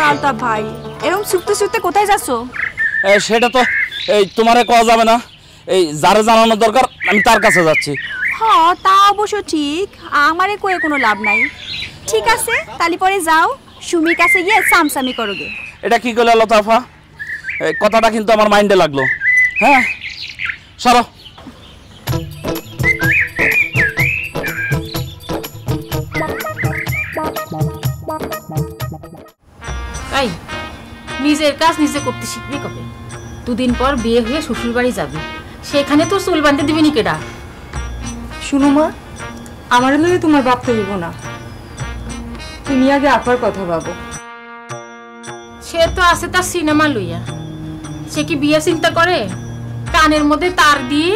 আলতাফ ভাই, এরকম ছুটতে ছুটতে কোথায় যাচ্ছ? সেটা তো এই তোমারে কওয়া যাবে না, এই যারে জানানো দরকার আমি তার কাছে যাচ্ছি। হ্যাঁ তা অবশ্য ঠিক, আমারে কয়ে কোনো লাভ নাই। ঠিক আছে তাহলে পরে যাও, সুমির কাছে গিয়ে সামসামি করোগে। এটা কি করলে লতাফা? এই কথাটা কিন্তু আমার মাইন্ডে লাগলো। হ্যাঁ সরো। তাই নিজের কাজ নিজে করতে শিখবি কবে? দুদিন পর বিয়ে হয়ে শ্বশুর বাড়ি যাবি, সেখানে তো চুল বাঁধতে দিবি নি কেডা? শুনো মা, আমার লগে তোমার ভাবতে হইব না, তুমি আগে আপার কথা ভাবো। সে তো আছে তার সিনেমা লইয়া, সে কি বিয়ে চিন্তা করে? কানের মধ্যে তার দিয়ে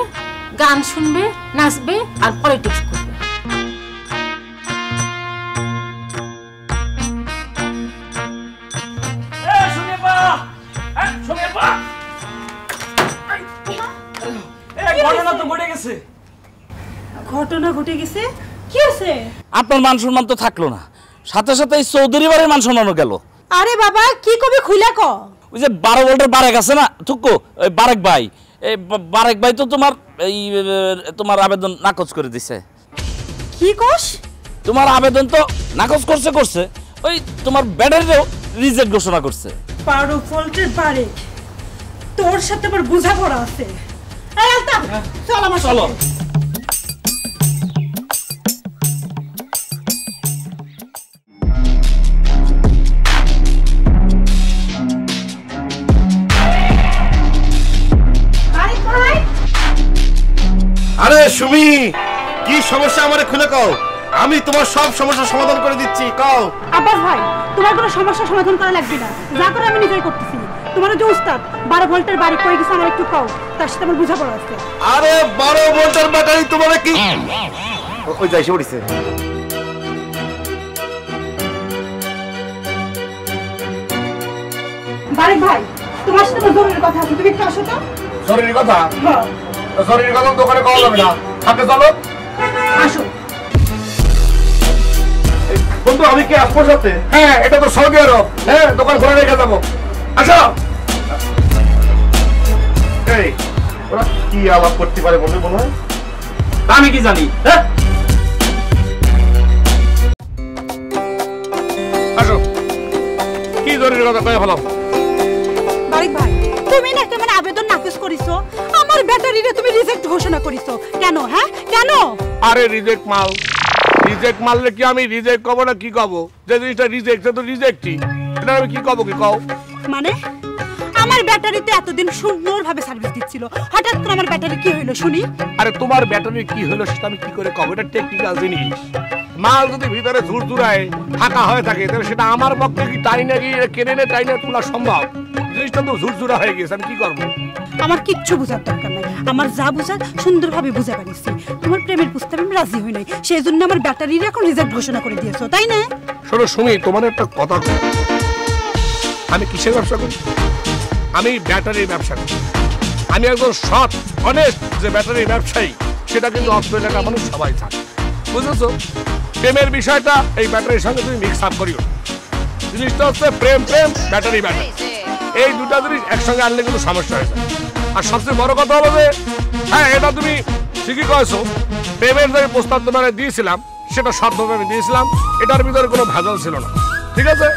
গান শুনবে, নাচবে আর পলিটিক্স করবে। ঘটনা ঘটে গেছে, কি আছে? আপনার মান সম্মান তো থাকলো না, সাথে সাথে এই চৌধুরী বাড়ির মান সম্মানও গেল। আরে বাবা কি কবি খুইলা ক। ওই যে 12 ভোল্টের বারেক আছে না থুকো, ওই বারেক ভাই, এই বারেক ভাই তো তোমার এই তোমার আবেদন নাকচ করে দিছে। কি কস? তোমার আবেদন তো নাকচ করছে, ওই তোমার ব্যাটারিও রিজেক্ট ঘোষণা করছে। 12 ভোল্টের বারে তোর সাথে আমার বোঝাপড়া আছে। এই আলতাফ চল আমার চলো। আরে সুমি, কি সমস্যা আমারে খুলে কও, আমি তোমার সব সমস্যার সমাধান করে দিচ্ছি। কও। আব্বাস ভাই, তোমার কোনো সমস্যা সমাধান করা লাগবে না, যা করে আমি নিজেই করতেছি। তোমার যে উস্তাদ 12 ভোল্টের বাড়ি কই গেছে আমার একটু কও, তার সাথে আমার বোঝাপড়া আছে। আরে 12 ভোল্টের ব্যাটারি তোমারে কি ওই যাইছে পড়িছে। বারেক ভাই, তোমার সাথে আমার জরুরি কথা আছে, তুমি একটু আসো তো। জরুরি কথা? হ্যাঁ জরুরি কথা দোকানে কওয়া যাবে না, হাতে চলো। আসো। বন্ধু আমি কি আসবো সাথে? হ্যাঁ এটা তো সৌদি আরব, হ্যাঁ দোকান ঘরে রেখে যাবো। আসো। এই ওরা কি আলাপ করতে পারে বলে মনে হয়? আমি কি জানি? হ্যাঁ আসো, কি জরুরি কথা কয়ে ফেলাম। বারেক ভাই, তুমি না কেমন আবেদন নাকচ করিছো, আমার ব্যাটারিরে তুমি রিজেক্ট ঘোষণা করিছো কেন? হ্যাঁ কেন? আরে রিজেক্ট মারলে কি আমি রিজেক্ট কব না কি কব? যে জিনিসটা রিজেক্ট সে তো রিজেক্টই, এটা আমি কি কব কি কও? মানে আমার ব্যাটারিতে এতদিন সুন্দরভাবে সার্ভিস দিচ্ছিল, হঠাৎ করে আমার ব্যাটারি কি হইলো শুনি? আরে তোমার ব্যাটারি কি হলো সেটা আমি কি করে কব? এটা টেকনিক্যাল জিনিস। মাল যদি ভিতরে ঝুরঝুরায় ফাঁকা হয়ে থাকে তাহলে সেটা আমার পক্ষে কি টাইনে গিয়ে কেনে টাইনে তোলা সম্ভব? জিনিসটা তো ঝুরঝুরা হয়ে গেছে, আমি কি করবো? আমার কিচ্ছু বোঝার দরকার নাই, আমার যা বোঝার সুন্দরভাবে বুঝে পারিছি। তোমার প্রেমের প্রস্তাবে আমি রাজি হই নাই, সেই জন্য আমার ব্যাটারির এখন রিজেক্ট ঘোষণা করে দিয়েছো, তাই না? শোনো সুমি, তোমার একটা কথা, আমি কিসের ব্যবসা করি? আমি ব্যাটারির ব্যবসা করি। আমি একজন সৎ অনেস্ট যে ব্যাটারির ব্যবসায়ী, সেটা কিন্তু অস্ট্রেলিয়ার মানুষ সবাই জানে, বুঝেছো? প্রেমের বিষয়টা এই ব্যাটারির সঙ্গে তুমি মিক্স আপ করিও। জিনিসটা হচ্ছে প্রেম ব্যাটারি, এই দুটা জিনিস একসঙ্গে আনলে কিন্তু সমস্যা হয়ে যায়। আর সবচেয়ে বড় কথা হলো যে হ্যাঁ এটা তুমি ঠিকই কয়েছো, প্রেমের যে প্রস্তাব তোমার দিয়েছিলাম সেটা সৎভাবে আমি দিয়েছিলাম, এটার ভিতরে কোনো ভেজাল ছিল না, ঠিক আছে?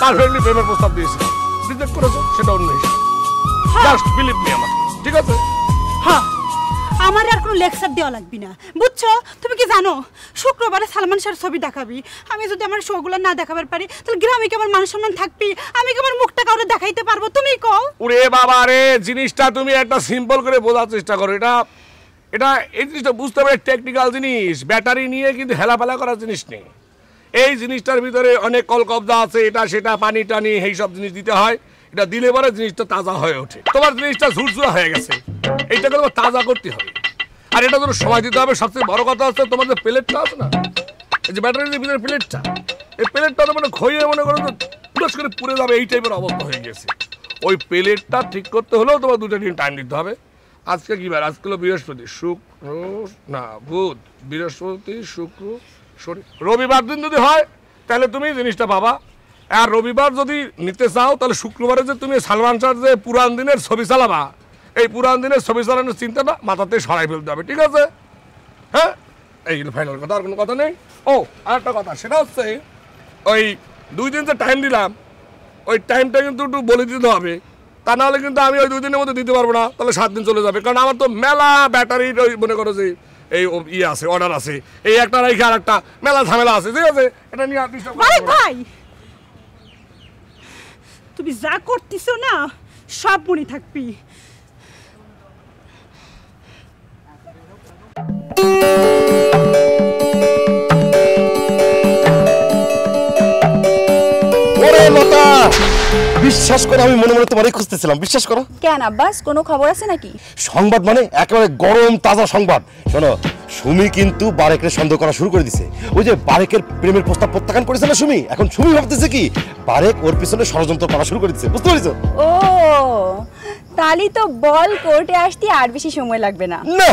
পারফেক্টলি প্রেমের প্রস্তাব দিয়েছিলাম, রিজেক্ট করেছো সেটা অন্য হিসাব। জাস্ট বিলিভ মি আমাকে, ঠিক আছে? হ্যাঁ, আমার আর কোনো লেকচার দেওয়া লাগবে না, বুঝছো? তুমি কি জানো শুক্রবারে সালমান শাহর ছবি দেখাবি, আমি যদি আমার শোগুলো না দেখাবার পারি তাহলে গ্রামে কি আমার মান সম্মান থাকবি? আমি কি আমার মুখটা কাউরে দেখাইতে পারবো? তুমি কও। ওরে বাবা রে, জিনিসটা তুমি একটা সিম্পল করে বোঝার চেষ্টা করো। এটা এই জিনিসটা বুঝতে পারে টেকনিক্যাল জিনিস, ব্যাটারি নিয়ে কিন্তু হেলাফেলা করার জিনিস নেই। এই জিনিসটার ভিতরে অনেক কলকব্জা আছে, এটা সেটা পানি টানি এই সব জিনিস দিতে হয়, এটা দিলে পরে জিনিসটা তাজা হয়ে ওঠে। তোমার জিনিসটা ঝুরঝুরা হয়ে গেছে, এইটাকে তোমার তাজা করতে হবে, আর এটা তোমার সময় দিতে হবে। সবচেয়ে বড় কথা হচ্ছে তোমার যে প্লেটটা আছে না, এই যে ব্যাটারির ভিতরে প্লেটটা, এই প্লেটটা তো মানে ক্ষয়ে মনে করো তো পুরস করে পুড়ে যাবে, এই টাইপের অবস্থা হয়ে গেছে। ওই প্লেটটা ঠিক করতে হলেও তোমার 2 দিন টাইম দিতে হবে। আজকে কি বার? আজকে হলো বৃহস্পতি, বুধ, বৃহস্পতি, শুক্র, শনি, রবিবার দিন যদি হয় তাহলে তুমি জিনিসটা পাবা আর রবিবার যদি নিতে চাও তাহলে শুক্রবারে যে তুমি সালমান শাহর যে পুরান দিনের ছবি চালাবা, এই পুরান দিনের ছবি চালানোর চিন্তাটা মাথাতে সরাই ফেলতে হবে, ঠিক আছে? হ্যাঁ, এই ফাইনাল কথা, আর কোনো কথা নেই। ও আর একটা কথা, সেটা হচ্ছে ওই 2 দিন যে টাইম দিলাম, ওই টাইমটা কিন্তু একটু বলে দিতে হবে, তা নাহলে কিন্তু আমি ওই 2 দিনের মধ্যে দিতে পারবো না, তাহলে 7 দিন চলে যাবে। কারণ আমার তো মেলা ব্যাটারির ওই মনে করো যে এই ইয়ে আছে, অর্ডার আছে, এই একটা রেখে আর একটা মেলা ঝামেলা আছে, ঠিক আছে? এটা নিয়ে আপনি ভাই তুমি যা করতেছো না সব মনে থাকবি। বিশ্বাস করো, আমি মনে মনে তোমারই খুঁজতেছিলাম, বিশ্বাস করো। কেন আব্বাস, কোনো খবর আছে নাকি? সংবাদ মানে একেবারে গরম তাজা সংবাদ। শোনো, সুমি কিন্তু বারেকের সন্দেহ করা শুরু করে দিছে। ওই যে বারেকের প্রেমের প্রস্তাব প্রত্যাখ্যান করেছে না সুমি, এখন সুমি ভাবতেছে কি বারেক ওর পিছনে ষড়যন্ত্র করা শুরু করে দিচ্ছে, বুঝতে পেরেছো? ও তালি তো বল কোর্টে আসতে আর বেশি সময় লাগবে না। না,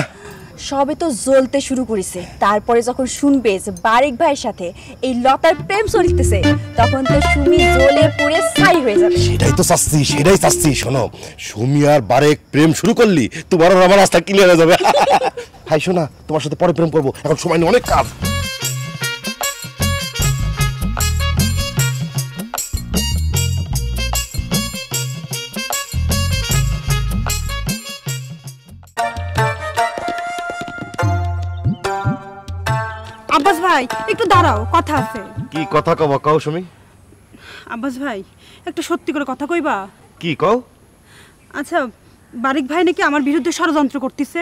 সবে তো জ্বলতে শুরু করেছে, তারপরে যখন শুনবে যে বারেক ভাইয়ের সাথে এই লতার প্রেম চলতেছে, তখন তো সুমি জ্বলে পুড়ে ছাই হয়ে যাবে। সেটাই তো চাচ্ছি। শোনো, সুমি আর বারেক প্রেম শুরু করলি তোমার আর আমার রাস্তা ক্লিয়ার হয়ে যাবে। হাই শোনা, তোমার সাথে পরে প্রেম করবো, এখন সময় নেই, অনেক কাজ। আব্বাস ভাই একটু দাঁড়াও, কথা আছে। কি কথা কও কাও সুমি? আব্বাস ভাই একটু সত্যি করে কথা কইবা? কি কও? আচ্ছা, বারেক ভাই নাকি আমার বিরুদ্ধে ষড়যন্ত্র করতেছে।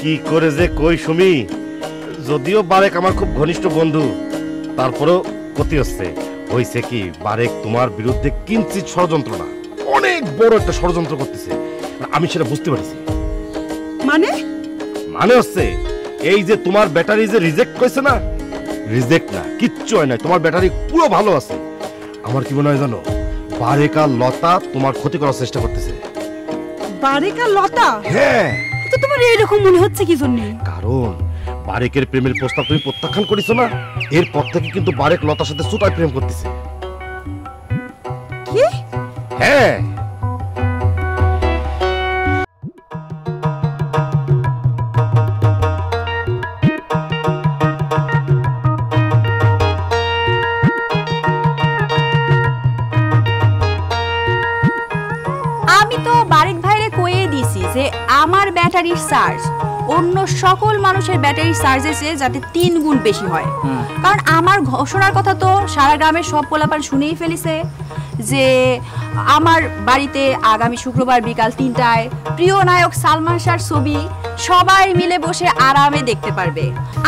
কি করে যে কই সুমি, যদিও বারেক আমার খুব ঘনিষ্ঠ বন্ধু, তারপরেও ক্ষতি হয়েছে কি বারেক তোমার বিরুদ্ধে কিঞ্চিত ষড়যন্ত্র না, অনেক বড় একটা ষড়যন্ত্র করতেছে, আমি সেটা বুঝতে পারছি। মানে হচ্ছে এই যে তোমার ব্যাটারি যে রিজেক্ট করেছে না, রিজেক্ট না, কিচ্ছু হয় না, তোমার ব্যাটারি পুরো ভালো আছে। আমার কি মনে হয় জানো, বারেক আর লতা তোমার ক্ষতি করার চেষ্টা করতেছে। বারেক আর লতা? হ্যাঁ। তো তোমার এইরকম মনে হচ্ছে কি জন্য? কারণ বারেকের প্রেমের প্রস্তাব তুমি প্রত্যাখ্যান করেছো না, এরপর থেকে কিন্তু বারেক লতার সাথে সুতায় প্রেম করতেছে। কি? হ্যাঁ। আমি তো বারেক ভাইরে কয়ে দিছি যে আমার ব্যাটারির চার্জ অন্য সকল মানুষের ব্যাটারির চার্জের চেয়ে যাতে 3 গুণ বেশি হয়। কারণ আমার ঘোষণার কথা তো সারা গ্রামের সব পোলাপান শুনেই ফেলিছে যে আমার বাড়িতে আগামী শুক্রবার বিকাল 3টায় প্রিয় নায়ক সালমান শাহর ছবি সবাই মিলে বসে আরামে দেখতে পারবে।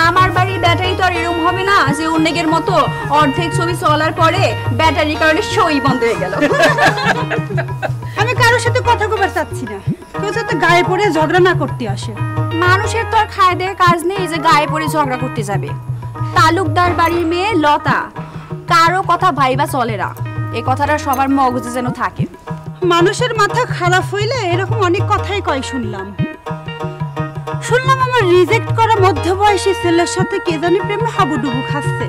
আমার বাড়ির ব্যাটারি তো আর এরকম হবে না যে অন্যের মতো অর্ধেক ছবি চলার পরে ব্যাটারির কারণে শোই বন্ধ হয়ে গেল। আমি কারোর সাথে কথা কবার চাচ্ছি না, কেউ যাতে গায়ে পড়ে ঝগড়া না করতে আসে। মানুষের তো আর খায় দেয় কাজ নেই যে গায়ে পড়ে ঝগড়া করতে যাবে। তালুকদার বাড়ির মেয়ে লতা, কারো কথা ভাইবা চলে না, এই কথাটা সবার মগজে যেন থাকে। মানুষের মাথা খারাপ হইলে এরকম অনেক কথাই কয় শুনলাম আমার রিজেক্ট করা মধ্যবয়সী ছেলের সাথে কে জানি প্রেমে হাবুডুবু খাচ্ছে।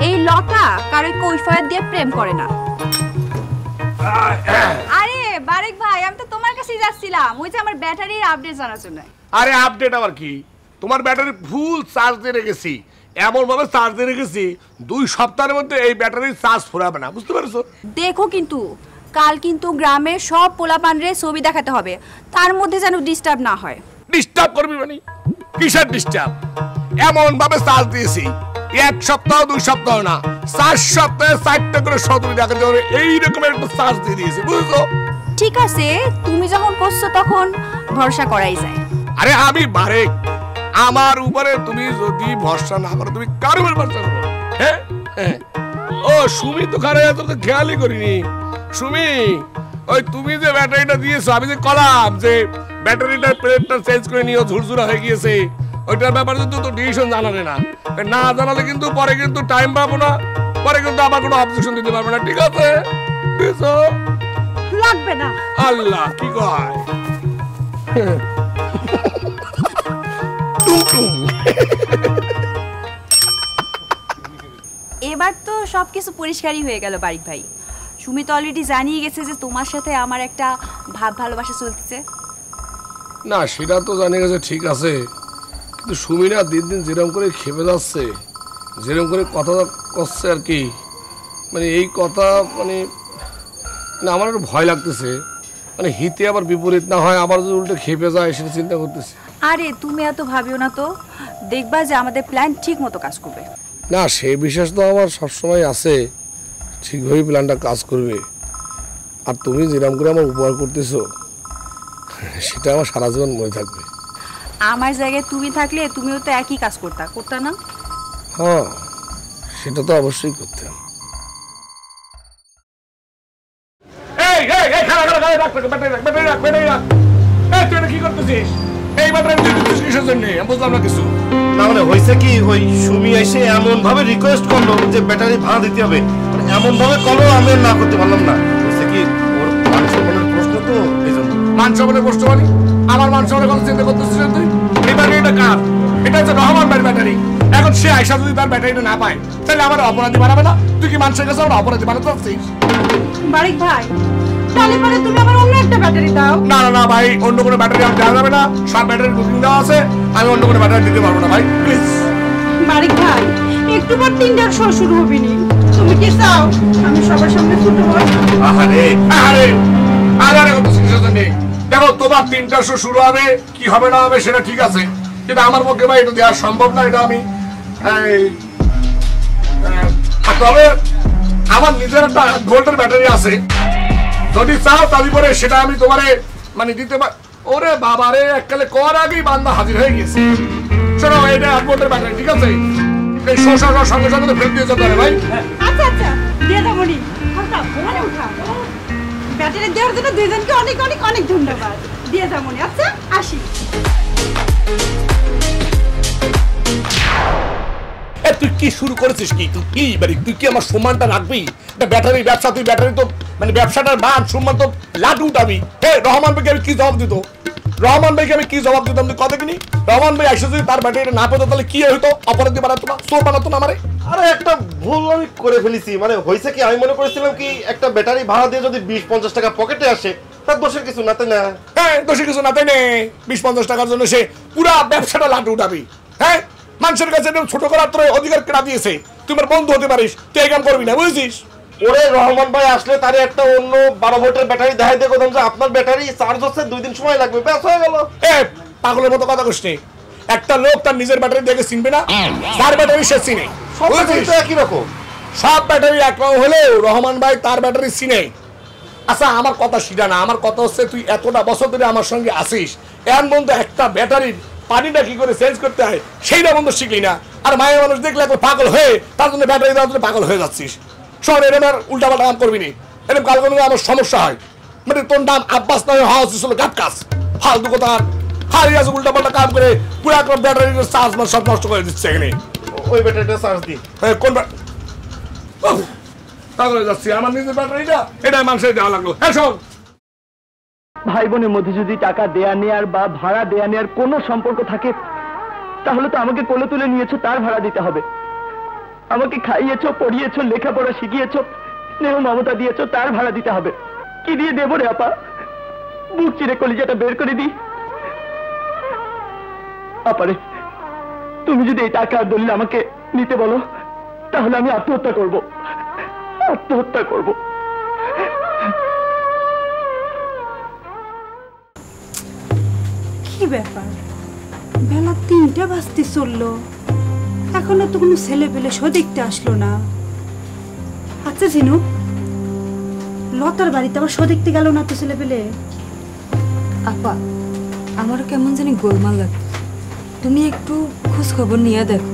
এই লতা কারো কৈফিয়ত দিয়ে প্রেম করে না। আরে বারেক ভাই, আমি তো তোমার কাছেই যাচ্ছিলাম, ওই যে আমার ব্যাটারির আপডেট জানার জন্য। আরে আপডেট আবার কি, তোমার ব্যাটারি ফুল চার্জ দিয়ে রেখেছি, এমন ভাবে চার্জ দিয়ে রেখেছি 2 সপ্তাহের মধ্যে এই ব্যাটারির চার্জ ফুরাবে না, বুঝতে পারছো? দেখো কিন্তু কাল কিন্তু গ্রামের সব পোলাপানরে ছবি দেখাতে হবে, তার মধ্যে যেন ডিস্টার্ব না হয়। ডিস্টার্ব করবি মানে কিসের ডিস্টার্ব? এমন ভাবে চার্জ দিয়েছি 1 সপ্তাহ 2 সপ্তাহ না, 4 সপ্তাহে 4টা করে ছবি দেখাতে হবে, এই রকমের একটা চার্জ দিয়ে দিয়েছি, বুঝছো? ঠিক আছে, তুমি যখন করছো তখন ভরসা করাই যায়। আরে আমি বারেক, আমার উপরে তুমি যদি ভরসা না করো তুমি কার উপর ভরসা করো? হ্যাঁ, ও সুমি তো খারাপ, তো খেয়ালই করিনি। সুমি, ওই তুমি যে ব্যাটারিটা দিয়েছো, আমি যে কলাম যে ব্যাটারিটার প্লেটটা চেঞ্জ করে নিও, ঝুরঝুরা হয়ে গিয়েছে, ওইটার ব্যাপারে তো ডিসিশন জানালে না, না জানালে কিন্তু পরে কিন্তু টাইম পাবো না, পরে কিন্তু আবার কোনো অবজেকশন দিতে পারবে না, ঠিক আছে? বুঝছো? লাগবে না। আল্লাহ কি কয়? এবার তো সবকিছু পরিষ্কারই হয়ে গেল বারিক ভাই। সুমি তো অলরেডি জানিয়ে গেছে যে তোমার সাথে আমার একটা ভাব ভালোবাসা চলতেছে। না সেটা তো জানিয়ে গেছে ঠিক আছে, কিন্তু সুমি না দিন দিন যেরকম করে খেপে যাচ্ছে, যেরকম করে কথা করছে আর কি, মানে এই কথা মানে না আমার একটু ভয় লাগতেছে, মানে হিতে আবার বিপরীত না হয়, আবার যদি উল্টে খেপে যায় সেটা চিন্তা করতেছি। আরে তুমি এত ভাবিও না তো, দেখবা যে আমাদের প্ল্যান ঠিক মতো কাজ করবে। না সেই বিশ্বাস তো আমার সবসময় আছে, ঠিকভাবেই প্ল্যানটা কাজ করবে। আর তুমি যেরকম করে আমার উপহার করতেছো সেটা আমার সারা জীবন মনে থাকবে। আমার জায়গায় তুমি থাকলে তুমিও তো একই কাজ করতা না? হ্যাঁ সেটা তো অবশ্যই করতাম। কি করতেছিস? এই ব্যাটারি কিসের জন্য বুঝলাম না কিছু। না মানে হয়েছে কি, ওই সুমি এসে এমন ভাবে রিকোয়েস্ট করলো যে ব্যাটারি ভাড়া দিতে হবে, এমন ভাবে কলো আমি না করতে পারলাম না। হয়েছে কি ওর মান সম্মানের প্রশ্ন তো এই জন্য। মান সম্মানের প্রশ্ন মানে আমার মান সম্মানের কথা চিন্তা করতেছিস তুই? এই ব্যাটারিটা কার? এটা হচ্ছে রহমান ভাইয়ের ব্যাটারি। এখন সে আয়সা যদি তার ব্যাটারিটা না পায় তাহলে আমার অপরাধী বানাবে না? তুই কি মানুষের কাছে আমার অপরাধী বানাতে চাচ্ছিস? বারিক ভাই তাহলে পরে তুমি আবার অন্য একটা ব্যাটারি দাও। না না না ভাই, অন্য কোনো ব্যাটারি আমার দেওয়া যাবে না। সব ব্যাটারি বুকিং দেওয়া আছে, আমি অন্য কোনো ব্যাটারি দিতে পারবো না ভাই, প্লিজ। বারিক ভাই একটু পর 3টার শো শুরু হবে নি, তুমি কি চাও আমি সবার সামনে ছোট হই? আহারে আরে আরে কত সিচুয়েশন নেই। দেখো তোমার 3টার শো শুরু হবে, কি হবে না হবে সেটা ঠিক আছে, কিন্তু আমার পক্ষে ভাই এটা দেওয়া সম্ভব না। এটা আমি তবে আমার নিজের একটা ভোল্টের ব্যাটারি আছে, যদি চাও তাহলে পরে সেটা আমি তোমারে মানে দিতে পার। ওরে বাবা রে, এককালে কর আগেই বান্দা হাজির হয়ে গেছে। শোনো এটা 8 ভোল্টের ব্যাটারি, ঠিক আছে? এই শোষা সঙ্গে সঙ্গে ফেরত দিয়ে যেতে পারে ভাই। আচ্ছা আচ্ছা দিয়ে দাও মনি, উঠা ওখানে উঠা। ব্যাটারি দেওয়ার জন্য দুইজনকে অনেক অনেক অনেক ধন্যবাদ। দিয়ে দাও মনি। আচ্ছা আসি। তুই কি শুরু করেছিস? কি তুই কি মানে তুই কি আমার সম্মানটা রাখবি? ব্যাটারি ব্যবসা, তুই ব্যাটারি তো মানে ব্যবসাটার মান সম্মান তো লাটু উঠাবি। রহমান ভাইকে আমি কি জবাব দিত? রহমান ভাইকে আমি কি জবাব দিতাম? তুই কথা কিনি রহমান ভাই এসে যদি তার ব্যাটারিটা না পেতো তাহলে কি হইতো? অপরাধী বানাতো না, চোর বানাতো না আমারে? আরে একটা ভুল আমি করে ফেলেছি। মানে হয়েছে কি, আমি মনে করেছিলাম কি একটা ব্যাটারি ভাড়া দিয়ে যদি 20-50 টাকা পকেটে আসে তার দোষের কিছু না, তাই না? হ্যাঁ দোষী কিছু না, তাই নে 20-50 টাকার জন্য সে পুরা ব্যবসাটা লাটু উঠাবি। হ্যাঁ মানুষের কাছে ছোট করার তোর অধিকার কেনা দিয়েছে, তুই আমার বন্ধু হতে পারিস, তুই এই কাম করবি না, বুঝছিস? ওরে রহমান ভাই আসলে তারে একটা অন্য 12 ভোল্টের ব্যাটারি দেখাই দিয়ে কোথাও যে আপনার ব্যাটারি চার্জ হচ্ছে 2 দিন সময় লাগবে, ব্যাস হয়ে গেল। পাগলের মতো কথা কইস নি। একটা লোক তার নিজের ব্যাটারি দেখে চিনবে না, তার ব্যাটারি সে চিনে। সব ব্যাটারি তো একই রকম। সব ব্যাটারি একরকম হলেও রহমান ভাই তার ব্যাটারি চিনে। আচ্ছা আমার কথা সেটা না, আমার কথা হচ্ছে তুই এতটা বছর ধরে আমার সঙ্গে আসিস, এমন বন্ধু একটা ব্যাটারির পানিটা কি করে চেঞ্জ করতে হয় সেইটা বন্ধু শিখলি না। আর মায়ের মানুষ দেখলে একবার পাগল হয়ে তার জন্য ব্যাটারি দেওয়ার জন্য পাগল হয়ে যাচ্ছিস। শোন এরকম আর উল্টা পাল্টা কাম করবি নি, এরকম কাল করলে আমার সমস্যা হয়। মানে তোর নাম আব্বাস নয় হওয়া উচিত ছিল গাবকাস। ফালতু কথা হারিয়ে আছে, উল্টা পাল্টা কাম করে পুরো একটা ব্যাটারির চার্জ মান সব নষ্ট করে দিচ্ছে এখানে। ওই ব্যাটারিটা চার্জ দিই। কোন পাগল হয়ে যাচ্ছি, আমার নিজের ব্যাটারিটা এটা মানুষের দেওয়া লাগলো। হ্যাঁ শোন, ভাই বোনের মধ্যে যদি টাকা দেয়া নেয়ার বা ভাড়া দেয়া নেয়ার কোনো সম্পর্ক থাকে তাহলে তো আমাকে কোলে তুলে নিয়েছো, তার ভাড়া দিতে হবে। আমাকে খাইয়েছো, পড়িয়েছো, লেখাপড়া শিখিয়েছো, স্নেহ মমতা দিয়েছো, তার ভাড়া দিতে হবে। কি দিয়ে দেবো রে আপা? বুক চিরে কলিজাটা বের করে দিই? আপারে তুমি যদি এই টাকা দলিল আমাকে নিতে বলো তাহলে আমি আত্মহত্যা করব, আত্মহত্যা করব। কি ব্যাপার, বেলা 3টা বাজতে চললো, এখনো তো কোনো ছেলে পেলে শো দেখতে আসলো না। আচ্ছা জিনু, লতার বাড়িতে আবার শো দেখতে গেল না তো ছেলে পেলে? আপা আমারও কেমন জানি গোলমাল লাগে, তুমি একটু খোঁজ খবর নিয়ে দেখো।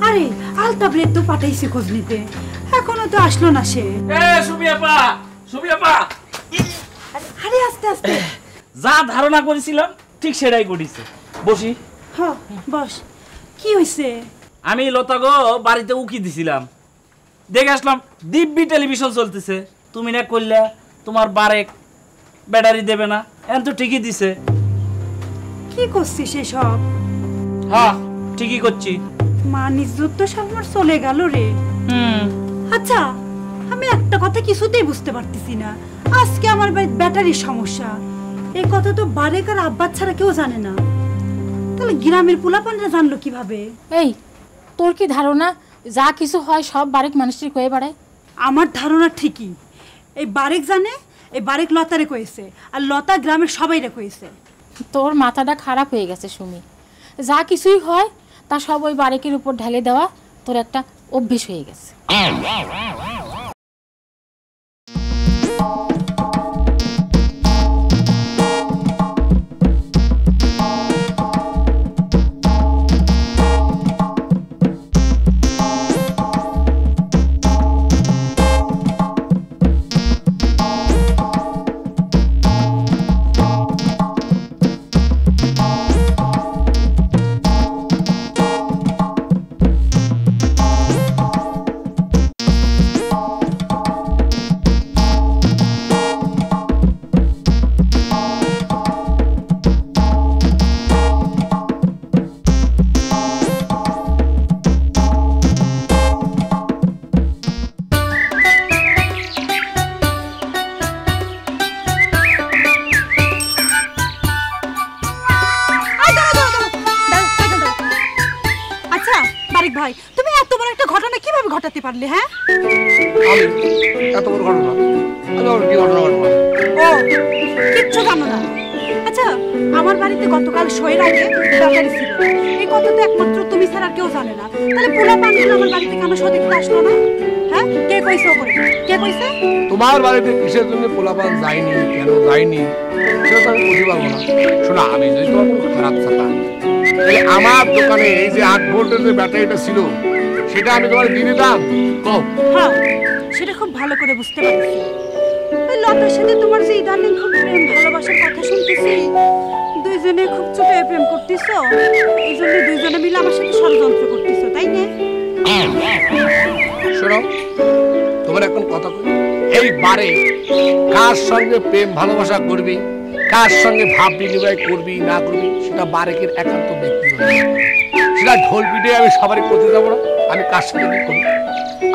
আরে আলতাবরে তো পাঠাইছি খোঁজ নিতে, এখনো তো আসলো না সে। সুমিয়াপা, সুমিয়াপা, আরে আস্তে আস্তে। যা ধারণা করেছিলাম ঠিক সেটাই ঘটেছে। বসি। হ্যাঁ বস। কি হয়েছে? আমি লতা গো বাড়িতে উকি দিছিলাম, দেখে আসলাম দিব্যি টেলিভিশন চলতেছে। তুমি না করলে তোমার বারেক ব্যাটারি দেবে না, এখন তো ঠিকই দিছে। কি করছিস এসব? হ্যাঁ ঠিকই করছি। মা নিজত তো সব চলে গেল রে। আচ্ছা, আমি একটা কথা কিছুতেই বুঝতে পারতেছি না। আজকে আমার বাড়িতে ব্যাটারির সমস্যা, এই কথা তো বারেক আর আব্বাস ছাড়া কেউ জানে না। তাহলে গ্রামের পোলাপানরা জানলো কিভাবে? এই তোর কি ধারণা যা কিছু হয় সব বারেক মানুষের কয়ে বেড়ায়? আমার ধারণা ঠিকই, এই বারেক জানে, এই বারেক লতারে কয়েছে, আর লতা গ্রামের সবাইরে কয়েছে। তোর মাথাটা খারাপ হয়ে গেছে সুমি। যা কিছুই হয় তা সব ওই বারেকের উপর ঢেলে দেওয়া তোর একটা অভ্যেস হয়ে গেছে। ভাই, তুমি এত বড় একটা ঘটনা কিভাবে ঘটাতে পারলে? হ্যাঁ, এত বড় ঘটনা কি ঘটনা ঘটবো? ও কিচ্ছু জানো না। আচ্ছা, আমার বাড়িতে গতকাল শোয়ের আগে ব্যাটারি ছিল, এই কথা তো একমাত্র তুমি ছাড়া আর কেউ জানে না। তাহলে পোলা পানগুলো আমার বাড়ি থেকে আমার সাথে আসলো না? হ্যাঁ, কে কইছে ওপরে? কে কইছে? তোমার বাড়িতে কিসের জন্য পোলাপান যায়নি, কেন যায়নি সেটা তো আমি বুঝতে পারবো না। শোনা, আমি যদি তোমার কোনো খারাপ ছাতা, আমার দোকানে এই যে 8 ভোল্টের যে ব্যাটারিটা ছিল সেটা আমি তোমার দিয়ে দিতাম। হ্যাঁ, সেটা খুব ভালো করে বুঝতে পারছি। লতার সাথে তোমার যে ইদানিং খুব প্রেম ভালোবাসার কথা শুনতেছি, দুইজনে খুব চুপে প্রেম করতেছো, এই জন্য দুইজনে মিলে আমার সাথে ষড়যন্ত্র করতেছো, তাই না? শোনো, তোমার এখন কথা কই, এই বারে কার সঙ্গে প্রেম ভালোবাসা করবি, কার সঙ্গে ভাব বিনিময় করবি না করবি সেটা বারেকের একান্ত ব্যক্তিগত। সেটা ঢোল পিটে আমি সবারই করতে যাবো না, আমি কার সাথে কি করি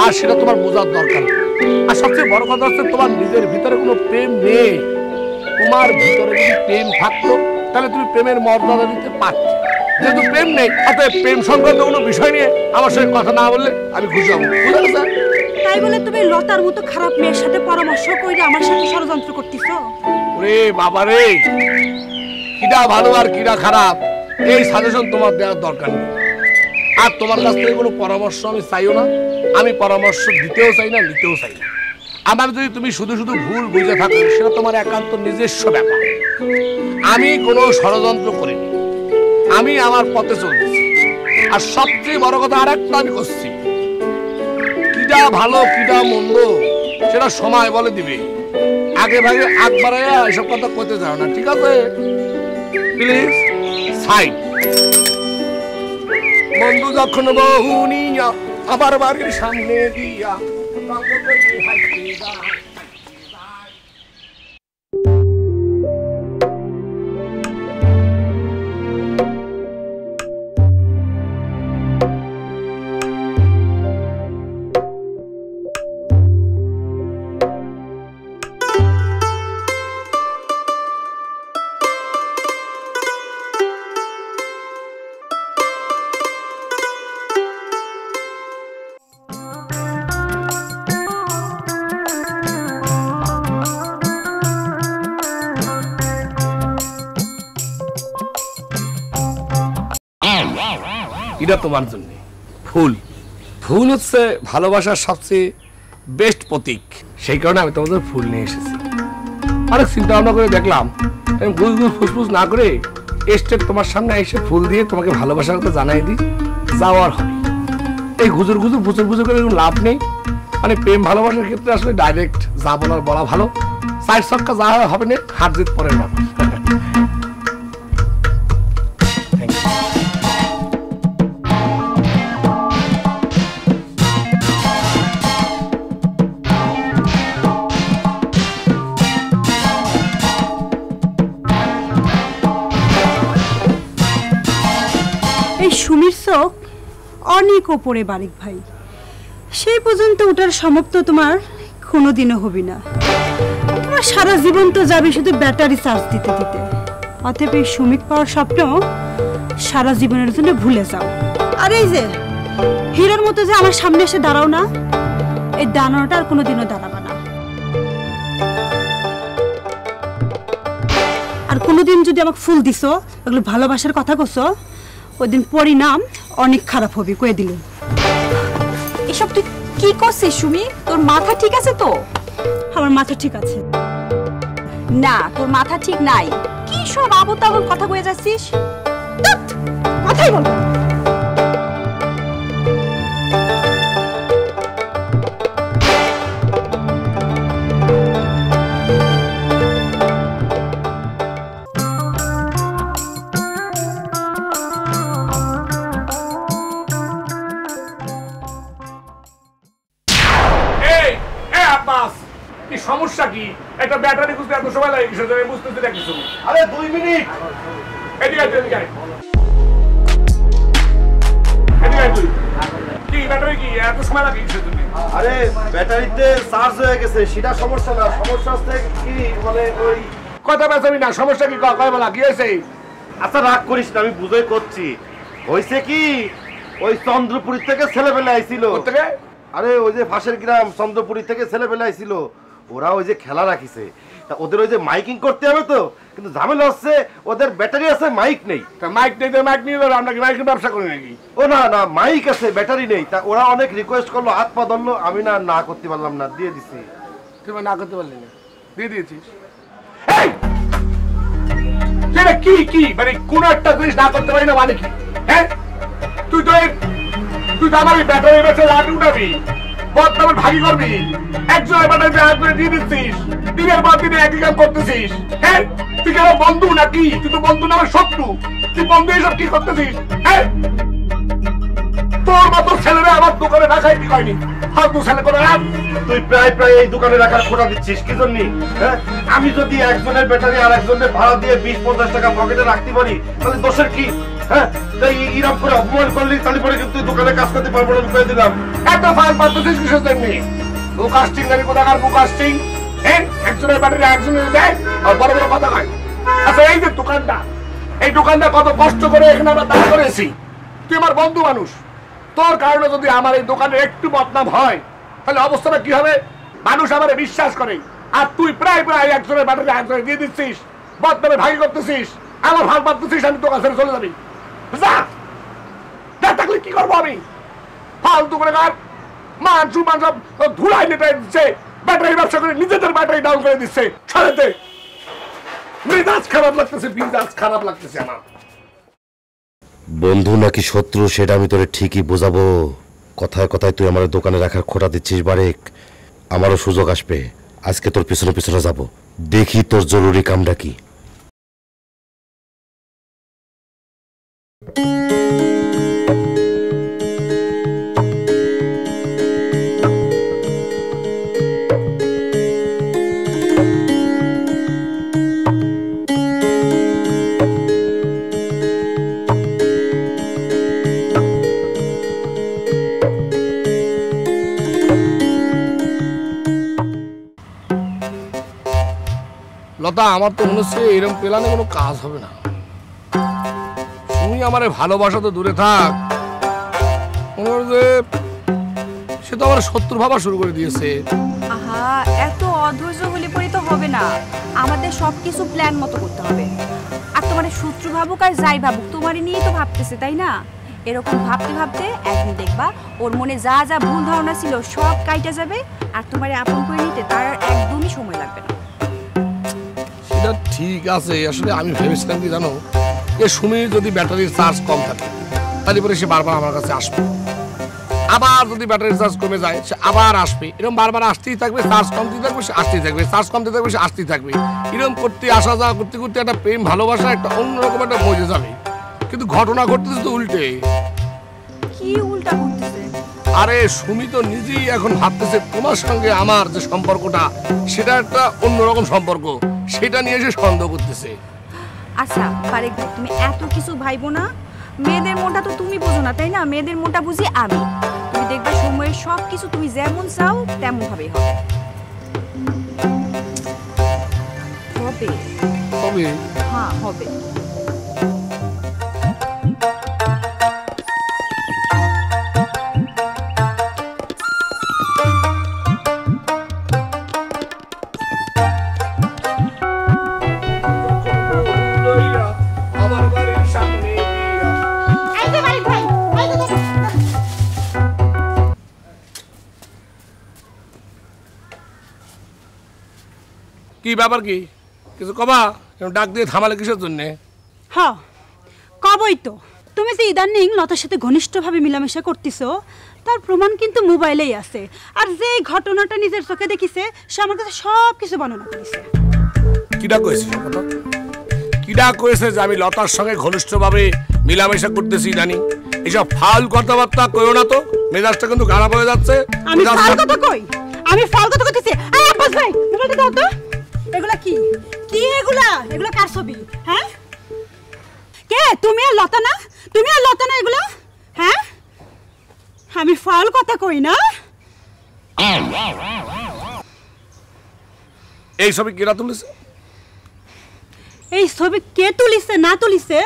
আর সেটা তোমার বোঝার দরকার। আর সবচেয়ে বড় কথা হচ্ছে তোমার নিজের ভিতরে কোনো প্রেম নেই। তোমার ভিতরে যদি প্রেম থাকতো তাহলে তুমি প্রেমের মর্যাদা দিতে পারতে। যেহেতু প্রেম নেই, অতএব প্রেম সংক্রান্ত কোনো বিষয় নিয়ে আমার সঙ্গে কথা না বললে আমি খুশি হবো। বুঝা গেছে? তাই বলে তুমি লতার মতো খারাপ মেয়ের সাথে পরামর্শ করে আমার সাথে ষড়যন্ত্র করতেছো? ওরে বাবা রে, কিডা ভালো আর কিডা খারাপ এই সাজেশন তোমার দেওয়ার দরকার নেই। আর তোমার কাছ থেকে কোনো পরামর্শ আমি চাইও না, আমি পরামর্শ দিতেও চাই না, নিতেও চাই না। আমার যদি তুমি শুধু শুধু ভুল বুঝে থাকো সেটা তোমার একান্ত নিজস্ব ব্যাপার। আমি কোনো ষড়যন্ত্র করিনি, আমি আমার পথে চলতেছি। আর সবচেয়ে বড় কথা আর একটা আমি করছি, কিডা ভালো কিডা মন্দ সেটা সময় বলে দিবে। আগে ভাগে আগ বাড়াইয়া এসব কথা করতে যাও না, ঠিক আছে? Please side. বন্ধু যখন বহু নিয়া আমার বাড়ির সামনে দিয়া এটা তোমার জন্য ফুল। ফুল হচ্ছে ভালোবাসার সবচেয়ে বেস্ট প্রতীক, সেই কারণে আমি তোমাদের ফুল নিয়ে এসেছি। অনেক চিন্তা ভাবনা করে দেখলাম গুজ গুজ ফুসফুস না করে স্টেপ তোমার সামনে এসে ফুল দিয়ে তোমাকে ভালোবাসার কথা জানাই দিই, যাওয়ার হবে। এই গুজুর গুজুর ফুচুর ফুচুর করে কোনো লাভ নেই। মানে প্রেম ভালোবাসার ক্ষেত্রে আসলে ডাইরেক্ট যা বলার বলা ভালো। 4 ছক্কা যা হবে না, হার জিত পরের ব্যাপার। সুমির চোখ অনেক ওপরে বারেক ভাই, সেই পর্যন্ত ওটার সমাপ্ত তোমার কোনোদিনও হবে না। তোমার সারা জীবন তো যাবে শুধু ব্যাটারি চার্জ দিতে দিতে। অতএব এই শ্রমিক পাওয়ার স্বপ্ন সারা জীবনের জন্য ভুলে যাও। আর এই যে হিরোর মতো যে আমার সামনে এসে দাঁড়াও না, এই দাঁড়ানোটা আর কোনোদিনও দাঁড়াবে না। আর কোনোদিন যদি আমাকে ফুল দিছো, ওগুলো ভালোবাসার কথা কছো, ওই দিন পরিণাম অনেক খারাপ হবে, কয়ে দিলে। এসব তুই কি করছিস সুমি? তোর মাথা ঠিক আছে তো? আমার মাথা ঠিক আছে না, তোর মাথা ঠিক নাই। কি সব আবল তাবল কথা কয়ে যাচ্ছিস? মাথায় বল। সমস্যা কি? একটা ব্যাটারি খুঁজতে এত সময় লাগে কিসের জন্য বুঝতেছি না কিছু। আরে 2 মিনিট এদিকে আয়, এদিকে আয়। এদিকে আয় তুই। কি ব্যাটারি কি এত সময় লাগে কিসের জন্য? আরে ব্যাটারিতে চার্জ হয়ে গেছে, সেটা সমস্যা না। সমস্যা হচ্ছে কি মানে ওই কথা বেচাবি না, সমস্যা কি কয় বলা কি হয়েছে? আচ্ছা রাগ করিস না, আমি বুঝাই করছি। হয়েছে কি, ওই চন্দ্রপুরী থেকে ছেলেপেলে আইছিল। কোত্থেকে? আরে ওই যে পাশের গ্রাম চন্দ্রপুরী থেকে ছেলেপেলে আইছিল। ওরা ওই যে খেলা রাখিছে, তা ওদের ওই যে মাইকিং করতে হবে তো, কিন্তু ঝামেলা হচ্ছে ওদের ব্যাটারি আছে, মাইক নেই। তা মাইক নেই তো মাইক নিয়ে যাবো, আমরা কি মাইকের ব্যবসা করি নাকি? ও না না, মাইক আছে, ব্যাটারি নেই। তা ওরা অনেক রিকোয়েস্ট করলো, হাত পা ধরলো, আমি না না করতে পারলাম না, দিয়ে দিছি। তুমি না করতে পারলি না, দিয়ে দিয়েছিস। এই সেটা কি কি মানে কোন একটা জিনিস না করতে পারি না মানে কি? হ্যাঁ তুই তো আমার ব্যাটারি বেচে লাট উঠাবি, বদনামের ভাগি করবি, একজনের ব্যাটারি হাত করে দিয়ে দিচ্ছিস, দিনের পর দিনে একই কাজ করতেছিস। হ্যাঁ তুই কেন বন্ধু নাকি? তুই তো বন্ধু না, আমার শত্রু। তুই বন্ধু এসব কি করতেছিস? হ্যাঁ তোর মতো ছেলেরা আমার দোকানে রাখাই কি হয়নি, ফালতু ছেলে করে রাখ। তুই প্রায় প্রায় এই দোকানে রাখার খোটা দিচ্ছিস কি জন্য? হ্যাঁ আমি যদি একজনের ব্যাটারি আর একজনের ভাড়া দিয়ে 20-50 টাকা পকেটে রাখতে পারি, তাহলে দোষের কি? হ্যাঁ তাই ইরাম করে অপমান করলি, তাহলে পরে কিন্তু দোকানে কাজ করতে পারবো না, করে দিলাম। একটা ফাইল পাচ্ছিস কিসের জন্য? বুকাস্টিং গাড়ি কোথাকার বুকাস্টিং? হ্যাঁ একজনের ব্যাটারি একজনের দেয় আর বড় বড় কথা কয়। আচ্ছা এই যে দোকানটা, এই দোকানটা কত কষ্ট করে এখানে আমরা দাঁড় করেছি। তুই আমার বন্ধু মানুষ, তোর কারণে যদি আমার এই দোকানে একটু বদনাম হয় তাহলে অবস্থাটা কি হবে? মানুষ আমারে বিশ্বাস করে, আর তুই প্রায় প্রায় একজনের ব্যাটারি একজনের দিয়ে দিচ্ছিস, বদনামে ভাগি করতেছিস, আমার ভাগ পাচ্ছিস, আমি দোকান ছেড়ে চলে যাবি। যা থাকলে কি করবো আমি? ফালতু করে কার মান সুমান সব ধুলাই নেটাই দিচ্ছে, ব্যাটারি ব্যবসা করে নিজেদের ব্যাটারি ডাউন করে দিচ্ছে। ছাড়েতে মেজাজ খারাপ লাগতেছে, মেজাজ খারাপ লাগতেছে আমার। বন্ধু নাকি শত্রু সেটা আমি তোরে ঠিকই বোঝাবো। কথায় কথায় তুই আমার দোকানে রাখার খোটা দিচ্ছিস বারেক। আমারও সুযোগ আসবে, আজকে তোর পিছনে পিছনে যাব, দেখি তোর জরুরি কামটা কি। লতা, আমার তো মনে হচ্ছে এরকম প্ল্যানে কোনো কাজ হবে না। তুমি আমার ভালোবাসা তো দূরে থাক, মনে হয় যে সে তো আমার শত্রু ভাবা শুরু করে দিয়েছে। আহা, এত অধৈর্য হলে পরে তো হবে না। আমাদের সবকিছু প্ল্যান মতো করতে হবে। আর তোমার শত্রু ভাবুক আর যাই ভাবুক, তোমারই নিয়েই তো ভাবতেছে, তাই না? এরকম ভাবতে ভাবতে একদিন দেখবা ওর মনে যা যা ভুল ধারণা ছিল সব কাইটা যাবে, আর তোমারে আপন করে নিতে তার একদমই সময় লাগবে না। সেটা ঠিক আছে, আসলে আমি ভেবেছিলাম কি জানো, এ সুমির যদি ব্যাটারির চার্জ কম থাকে তাহলে পরে সে বারবার আমার কাছে আসবে, আবার যদি ব্যাটারির চার্জ কমে যায় সে আবার আসবে, এরকম বারবার আসতেই থাকবে, চার্জ কমতে থাকবে সে আসতেই থাকবে, চার্জ কমতে থাকবে সে আসতেই থাকবে, এরকম করতে আসা যাওয়া করতে করতে একটা প্রেম ভালোবাসা একটা অন্যরকম একটা মজে যাবে। কিন্তু ঘটনা ঘটতেছে তো উল্টে। কি উল্টা ঘটতেছে? আরে সুমি তো নিজেই এখন ভাবতেছে তোমার সঙ্গে আমার যে সম্পর্কটা সেটা একটা অন্যরকম সম্পর্ক, সেটা নিয়ে সে সন্দেহ করতেছে। আচ্ছা ফারেক ভাই, তুমি এত কিছু ভাইবো না। মেয়েদের মনটা তো তুমি বোঝো না, তাই না? মেয়েদের মনটা বুঝি আমি। তুমি তুমি দেখবে সময়ের সবকিছু তুমি যেমন চাও তেমন ভাবেই হবে। হবে হবে হ্যাঁ হবে। আমার বাড়ির সামনে কি ব্যাপার, কি কিছু কবা? ডাক দিয়ে থামালে কিসের জন্যে? হ্যাঁ কবই তো। তুমি যে ইদানিং লতার সাথে ঘনিষ্ঠভাবে মিলামেশা করতেছো তার প্রমাণ কিন্তু মোবাইলেই আছে। আর যে ঘটনাটা নিজের চোখে দেখিছে সে আমার কাছে সব কিছু বর্ণনা করেছে। কিডা কয়েছে কথা? কিডা কয়েছে যে আমি লতার সঙ্গে ঘনিষ্ঠভাবে মিলামেশা করতেছি? জানি এইসব ফাউল কথাবার্তা কইও না তো, মেজাজটা কিন্তু খারাপ হয়ে যাচ্ছে। আমি ফাউল কথা কই? আমি ফাউল কথা কইতেছি? আয় আব্বাস ভাই মোবাইলটা দাও তো। এগুলা কি কি এগুলা? এগুলা কার ছবি? হ্যাঁ কে? তুমি আর লতা না? তুমি আর লতা না এগুলা? হ্যাঁ আমি ফাউল কথা কই না? এই ছবি কিরা তুলেছে? এই ছবি কে তুলিছে না তুলিছে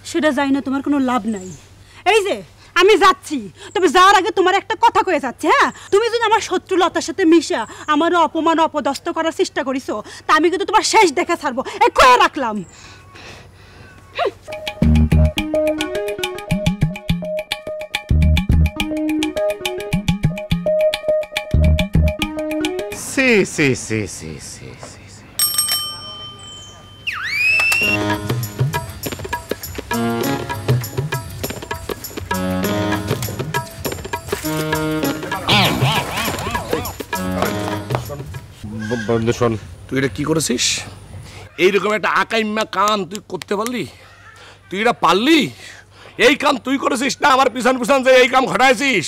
সেটা জানি না, তোমার কোনো লাভ নাই। এই যে আমি যাচ্ছি, তবে যাওয়ার আগে তোমার একটা কথা কয়ে যাচ্ছে। হ্যাঁ তুমি যদি আমার শত্রু লতার সাথে মিশা আমার অপমান অপদস্থ করার চেষ্টা করিছো তা আমি কিন্তু তোমার শেষ দেখা ছাড়বো, এই কয়ে রাখলাম। সি সি সি সি সি সি সি। বন্ধু শোন, তুই এটা কি করেছিস? এইরকম একটা আকাইম্মা কাম তুই করতে পারলি? তুই এটা পারলি? এই কাম তুই করেছিস না আমার পিছন পিছন যে এই কাম ঘটাইছিস?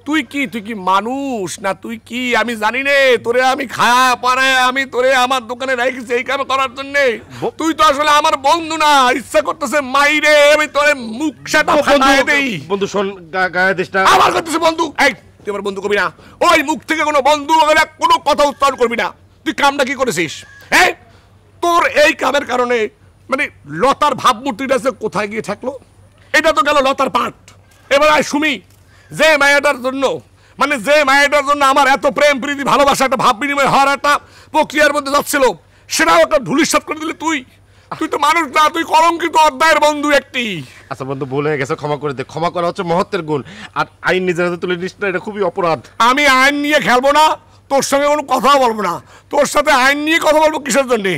তুই কি মানুষ না তুই কি? আমি জানি নে তোরে আমি খায়া পারে আমি তোরে আমার দোকানে রাখিছি এই কাম করার জন্য। তুই তো আসলে আমার বন্ধু না, ইচ্ছা করতেছে মাইরে আমি তোরে মুখ সাটা ফাটাই দেই। বন্ধু শোন, গায়ে দেশটা আমার করতেছে বন্ধু। এই তুই আমার বন্ধু করবি না, ওই মুখ থেকে কোনো বন্ধু বলে কোনো কথা উচ্চারণ করবি না। তুই কামটা কি করেছিস? এই তোর এই কামের কারণে মানে লতার ভাবমূর্তিটা যে কোথায় গিয়ে থাকলো? এটা তো গেল লতার পাঠ। এবার আয় সুমি, যে মায়াটার জন্য মানে যে মায়াটার জন্য আমার এত প্রেম প্রীতি ভালোবাসা একটা ভাব বিনিময় হওয়ার একটা প্রক্রিয়ার মধ্যে যাচ্ছিল, সেটাও একটা ধুলিস্যাৎ করে দিলে তুই। তুই তো মানুষ না, তুই কলঙ্কিত অধ্যায়ের বন্ধু একটি। আচ্ছা বন্ধু, ভুল হয়ে গেছে, ক্ষমা করে দে। ক্ষমা করা হচ্ছে মহত্বের গুণ, আর আইন নিজের হাতে তুলে নিস না, এটা খুবই অপরাধ। আমি আইন নিয়ে খেলবো না, তোর সঙ্গে কোনো কথা বলবো না। তোর সাথে আইন নিয়ে কথা বলবো কিসের জন্যে?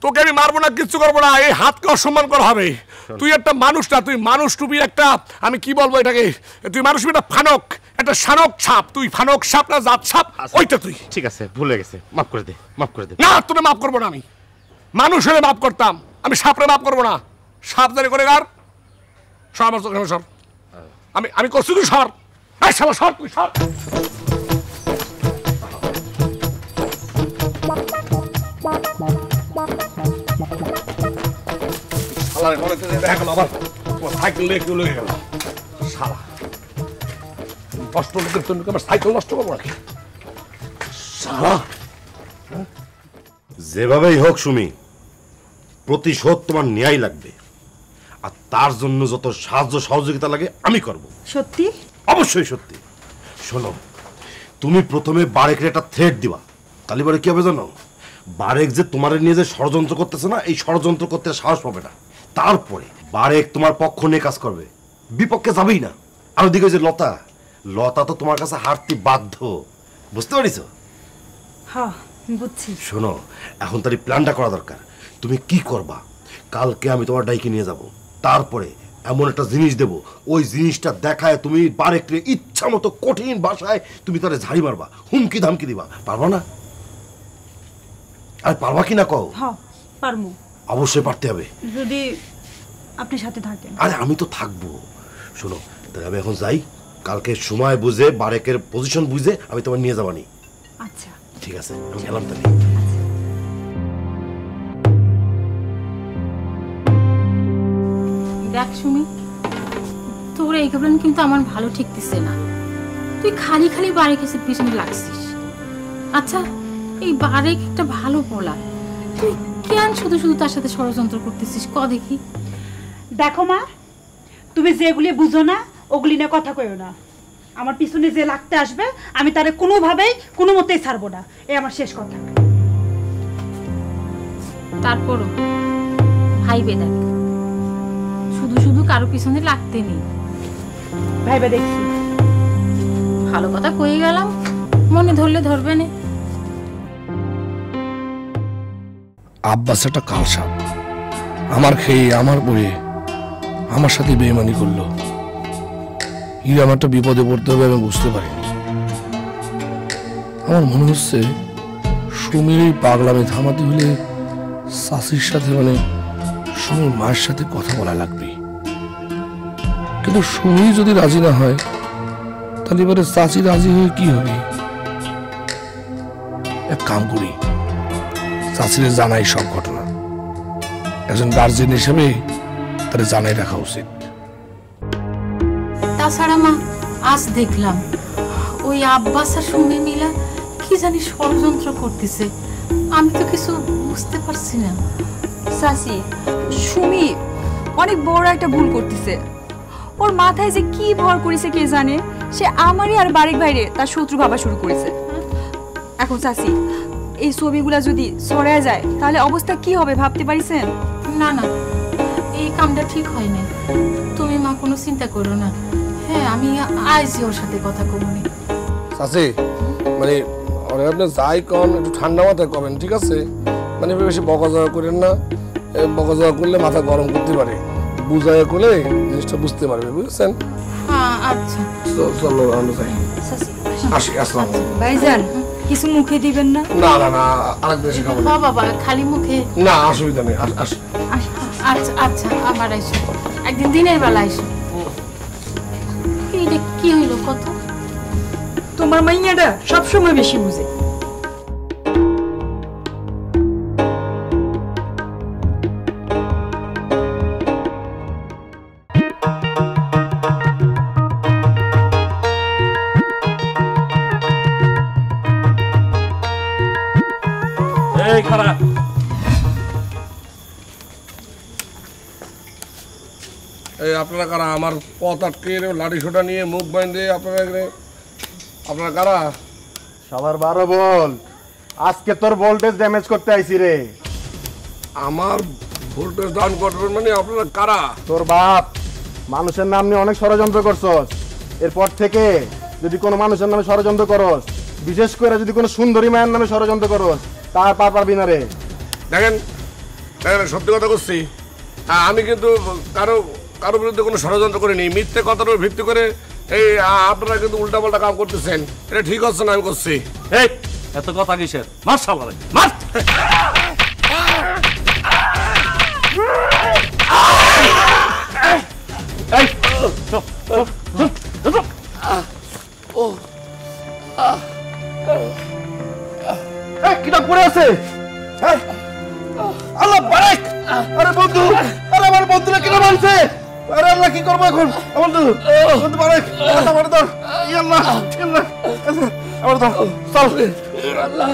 তোকে আমি মারবো না, কিচ্ছু করবো না, এই হাতকে অসম্মান করা হবে। তুই একটা মানুষ না, তুই মানুষ টুপির একটা আমি কি বলবো এটাকে, তুই মানুষ একটা ফানক, একটা শানক সাপ। তুই ফানক সাপ না জাত সাপ, ওইটা তুই। ঠিক আছে, ভুল হয়ে গেছে, মাফ করে দে, মাফ করে দে। না তোরে মাফ করবো না, আমি মানুষ হলে মাফ করতাম, আমি সাপরে মাফ করবো না। সাপ জানি করে গার সর, আমার চোখে সর। আমি করছি, তুই সর। সর তুই সর। যেভাবেই হোক সুমি, প্রতিশোধ তোমার ন্যায় লাগবে, আর তার জন্য যত সাহায্য সহযোগিতা লাগে আমি করব। সত্যি? অবশ্যই সত্যি। শোনো, তুমি প্রথমে বারেকের একটা থ্রেট দিবা, তাহলে পরে কি হবে জানো? বারেক যে তোমার নিয়ে যে ষড়যন্ত্র করতেছে না, এই ষড়যন্ত্র করতে সাহস পাবে না। তারপরে বারেক তোমার পক্ষ নিয়ে কাজ করবে, বিপক্ষে যাবেই না। আর ওদিকে যে লতা, লতা তো তোমার কাছে হারতে বাধ্য, বুঝতে পারিস? হ্যাঁ বুঝছি। শোনো, এখন তার প্ল্যানটা করা দরকার। তুমি কি করবা? কালকে আমি তোমার ডাইকে নিয়ে যাব, তারপরে এমন একটা জিনিস দেব, ওই জিনিসটা দেখায় তুমি বারেকরে ইচ্ছা মতো কঠিন ভাষায় তুমি তারে ঝাড়ি মারবা, হুমকি ধামকি দিবা। পারবা না? আর পারবা কি না কও? হ্যাঁ পারমু। অবশ্যই পারতে হবে, যদি আপনি সাথে থাকেন। আরে আমি তো থাকবো। শোনো, তাহলে আমি এখন যাই, কালকে সময় বুঝে বারেকের পজিশন বুঝে আমি তোমার নিয়ে যাবানি। আচ্ছা ঠিক আছে, আমি গেলাম তাহলে। দেখ সুমি, তোর এই ঘটনা কিন্তু আমার ভালো ঠেকতেছে না। তুই খালি খালি বারেক এসে পিছনে লাগছিস। আচ্ছা এই বারেক একটা ভালো পোলা, তুই কেন শুধু শুধু তার সাথে ষড়যন্ত্র করতেছিস? ক দেখি। দেখো মা, তুমি যেগুলি বুঝো না ওগুলি নিয়ে কথা কইও না। আমার পিছনে যে লাগতে আসবে আমি তারে কোনোভাবেই কোনো মতেই ছাড়বো না, এই আমার শেষ কথা। তারপরও ভাইবে দেখ, শুধু শুধু কারো পিছনে লাগতে নেই। ভাইবা দেখছি। ভালো কথা কয়ে গেলাম, মনে ধরলে ধরবে না। আব্বাস একটা কাল সাপ, আমার খেয়ে আমার বয়ে আমার সাথে বেইমানি করলো। আমার একটা বিপদে পড়তে হবে আমি বুঝতে পারিনি। আমার মনে হচ্ছে সুমির এই পাগলামি থামাতে হলে চাষির সাথে মানে সুমির মায়ের সাথে কথা বলা লাগবে। কিন্তু সুমি যদি রাজি না হয় তাহলে এবারে চাষি রাজি হয়ে কি হবে? এক কাম করি, চাষিরে জানাই সব ঘটনা। একজন গার্জেন হিসেবে তারা জানাই রাখা উচিত। তাছাড়া মা, আজ দেখলাম ওই আব্বাস আর সুমি মিলা কি জানি ষড়যন্ত্র করতেছে। আমি তো কিছু বুঝতে পারছি না। চাচি, সুমি অনেক বড় একটা ভুল করতেছে। ওর মাথায় যে কি ভর করেছে কে জানে, সে আমারই আর বারেক বাইরে তার শত্রু ভাবা শুরু করেছে। এখন চাচি, এই ছবিগুলা যদি ছড়ায় যায় তাহলে অবস্থা কি হবে ভাবতে পারিছেন? না না, এই কামটা ঠিক হয় না। তুমি মা কোনো চিন্তা করো না। হ্যাঁ, আমি আজই ওর সাথে কথা কমনি। চাচি মানে আপনি যাই কন একটু ঠান্ডা মাথায় করবেন, ঠিক আছে? মানে বেশি বকাঝকা করেন না। বকাঝকা করলে মাথা গরম করতে পারে। বুঝায় করলে জিনিসটা বুঝতে পারবে, বুঝছেন? হ্যাঁ আচ্ছা চলো আমরা যাই। আসি, আসসালাম। ভাইজান, কিছু মুখে দিবেন না? না না না, আরেক দেশে খাবো না। বাবা খালি মুখে না, অসুবিধা নেই। আসি। আচ্ছা আচ্ছা, আবার আইসো একদিন দিনের বেলা আইসো। এইটা কি হইল কত? তোমার মাইয়াটা সবসময় বেশি বুঝে। এই খারাপ এই আপনারা কারা? আমার পথ আটকে লাঠি সোটা নিয়ে মুখ বাইন্ধে আপনারা কারা? সবার 12 বল। আজকে তোর ভোল্টেজ ড্যামেজ করতে আইছি রে। আমার ভোল্টেজ ডাউন করবেন মানে আপনারা কারা? তোর বাপ মানুষের নাম নিয়ে অনেক ষড়যন্ত্র করছস। এরপর থেকে যদি কোনো মানুষের নামে ষড়যন্ত্র করস, বিশেষ করে যদি কোনো সুন্দরী মায়ের নামে ষড়যন্ত্র করস, তার পার পারবি না রে। দেখেন সত্যি কথা করছি, আমি কিন্তু কারো বিরুদ্ধে কোনো ষড়যন্ত্র করিনি। মিথ্যে কথার উপর ভিত্তি করে এই আপনারা কিন্তু উল্টাপাল্টা কাম করতেছেন। এটা ঠিক হচ্ছে না আমি করছি। এই এত কথা কিসের? মার শালারে, মার। কিটা পড়ে আছে? আল্লাহ বারেক! আরে বন্ধু, আরে আমার বন্ধুরা কিটা মারছে? আরে আল্লাহ, কি করবো এখন? বন্ধু বারেক, আমার ধর। আল্লাহ আমার ধর, চল। আল্লাহ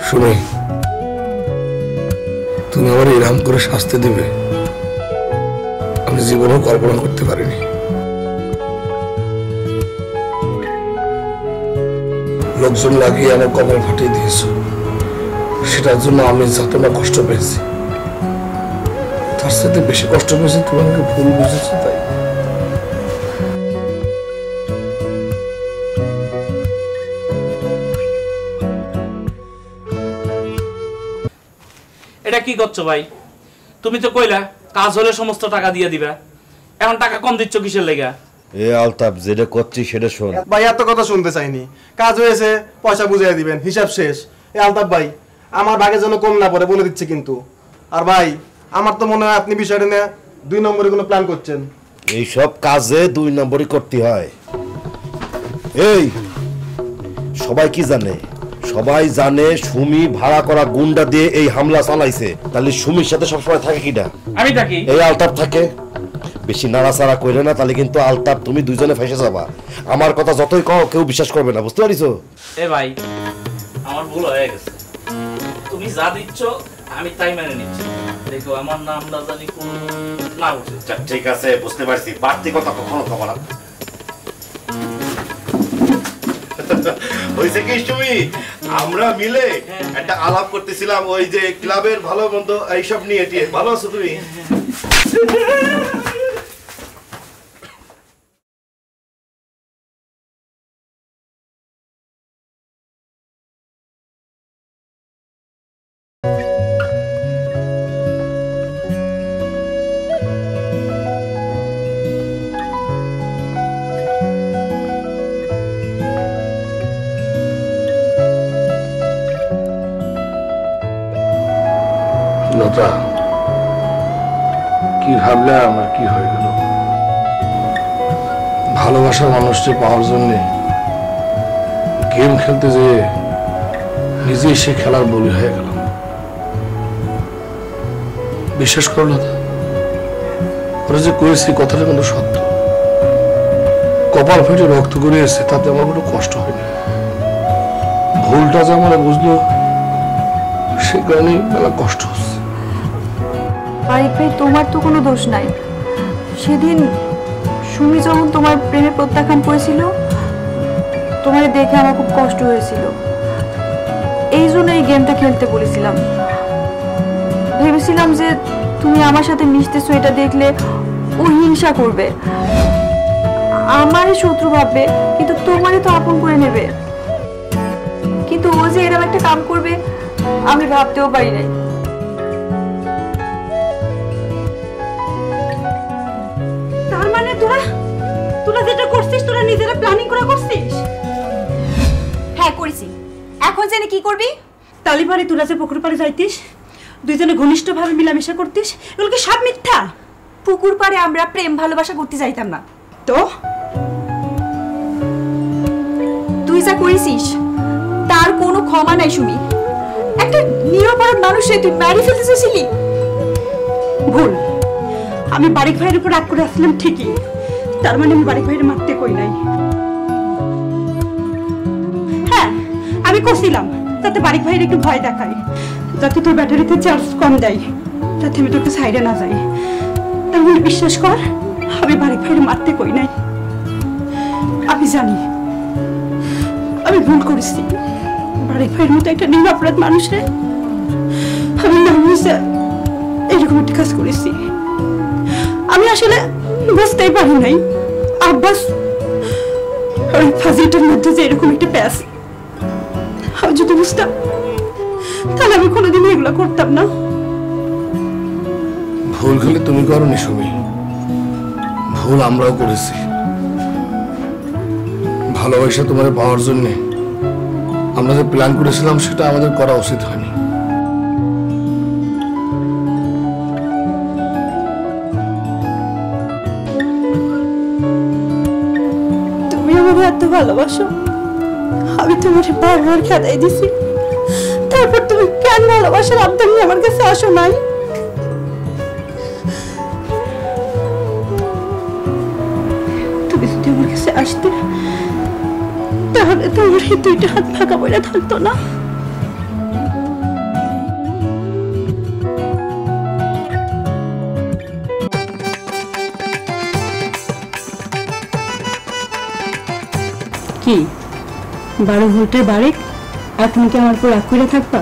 শুনে তুমি আমার এরকম করে শাস্তি দেবে আমি জীবনেও কল্পনা করতে পারিনি। লোকজন লাগিয়ে আমার কপাল ফাটিয়ে দিয়েছ, সেটার জন্য আমি যত না কষ্ট পেয়েছি তার সাথে বেশি কষ্ট পেয়েছি তুমি আমাকে ভুল বুঝেছো। তাই এটা কি করছো ভাই? তুমি তো কইলা কাজ হলে সমস্ত টাকা দিয়ে দিবা, এখন টাকা কম দিচ্ছ কিসের লেগা? এ আলতাপ, যেটা করছি সেটা শোন। ভাই এত কথা শুনতে চাইনি। কাজ হয়েছে, পয়সা বুঝিয়ে দিবেন, হিসাব শেষ। এ আলতাপ ভাই, আমার ভাগের জন্য কম না পড়ে বলে দিচ্ছে কিন্তু। আর ভাই, আমার তো মনে হয় আপনি বিষয়টা নিয়ে 2 নম্বরে কোনো প্ল্যান করছেন। এইসব কাজে 2 নম্বরই করতে হয়। এই সবাই কি জানে? সবাই জানে সুমি ভাড়া করা গুন্ডা দিয়ে এই হামলা চালাইছে। তাহলে সুমির সাথে সবসময় থাকে কিনা? আমি থাকি। এই আলতাপ থাকে। বেশি নাড়াচাড়া কইরে না, তাহলে কিন্তু আলতাপ তুমি দুইজনে ফেসে যাবা। আমার কথা যতই কও কেউ বিশ্বাস করবে না, বুঝতে পারিছো? এ ভাই, আমার ভুল হয়ে গেছে। তুমি যা দিচ্ছ আমি তাই মেনে নিচ্ছি। দেখো আমার নামটা জানি কোন না উঠে। ঠিক আছে, বুঝতে পারছি। বাড়তি কথা কখনো কবা না। হইছে কি সুমি, আমরা মিলে একটা আলাপ করতেছিলাম ওই যে ক্লাবের ভালো মন্দ এইসব নিয়ে। ভালো আছো তুমি? লতা, কি ভাবলে আমার কি হয়ে গেল? ভালোবাসার মানুষকে পাওয়ার জন্য গেম খেলতে যেয়ে নিজেই সে খেলার বলি হয়ে গেলাম। বিশ্বাস করো লতা, ওরা যে করেছি কথাটা কিন্তু সত্য। কপাল ফেটে রক্ত করে এসেছে, তাতে আমার কোনো কষ্ট হয়নি। ভুলটা যে আমার বুঝলো, সে কারণেই মেলা কষ্ট হচ্ছে। আরিফ ভাই, তোমার তো কোনো দোষ নাই। সেদিন সুমি যখন তোমার প্রেমে প্রত্যাখ্যান করেছিল, তোমার দেখে আমার খুব কষ্ট হয়েছিল। এই জন্য এই গেমটা খেলতে বলেছিলাম। ভেবেছিলাম যে তুমি আমার সাথে মিশতেছো, এটা দেখলে ও হিংসা করবে, আমারই শত্রু ভাববে, কিন্তু তোমারই তো আপন করে নেবে। কিন্তু ও যে এরকম একটা কাম করবে আমি ভাবতেও পারি নাই। তার মানে তোরা যেটা করছিস, তোরা নিজেরা প্ল্যানিং করে করছিস? হ্যাঁ করেছি। এখন জেনে কি করবি? তালিবারে তোরা যে পুকুর পাড়ে যাইতিস, দুইজনে ঘনিষ্ঠভাবে মিলামেশা করতিস, এগুলো কি সব মিথ্যা? পুকুর পাড়ে আমরা প্রেম ভালোবাসা করতে যাইতাম না। তো তুই যা করেছিস তার কোনো ক্ষমা নাই সুমি। একটা নিরপরাধ মানুষে তুই মারি ফেলতে চেয়েছিলি। ভুল। আমি বারিক ভাইয়ের উপর রাগ করে আসলাম ঠিকই, তার মানে আমি বারিক ভাইয়ের মারতে কই নাই। হ্যাঁ, আমি কছিলাম যাতে বারিক ভাইয়ের একটু ভয় দেখাই, যাতে তোর ব্যাটারিতে চার্জ কম দেয়, যাতে আমি তোকে সাইডে না যাই। তার মানে বিশ্বাস কর, আমি বারিক ভাইয়ের মারতে কই নাই। আমি জানি আমি ভুল করেছি। বারিক ভাইয়ের মতো একটা নিরপরাধ মানুষে আমি না বুঝে এরকম একটা কাজ করেছি। আমি আসলে বুঝতেই পারি নাই আব্বাস ওই ফাজিলটার মধ্যে যে এরকম একটা প্যাস। আমি যদি বুঝতাম তাহলে আমি কোনোদিন এগুলো করতাম না। ভুল খেলে তুমি করনি সুমি, ভুল আমরাও করেছি। ভালোবাসা তোমার পাওয়ার জন্য আমরা যে প্ল্যান করেছিলাম সেটা আমাদের করা উচিত হয়নি। তুমি আমাকে এত ভালোবাসো, আমি তোমাকে বারবার খেদাই দিছি, তারপর তুমি কেন ভালোবাসার আবদার নিয়ে আমার কাছে আসো নাই? তুমি যদি আমার কাছে আসতে তাহলে তোমার এই দুইটা হাত ফাঁকা পড়ে থাকতো না। কি 12 ভোল্টের বারেক, এখন কি আমার উপর রাগ করে থাকবা?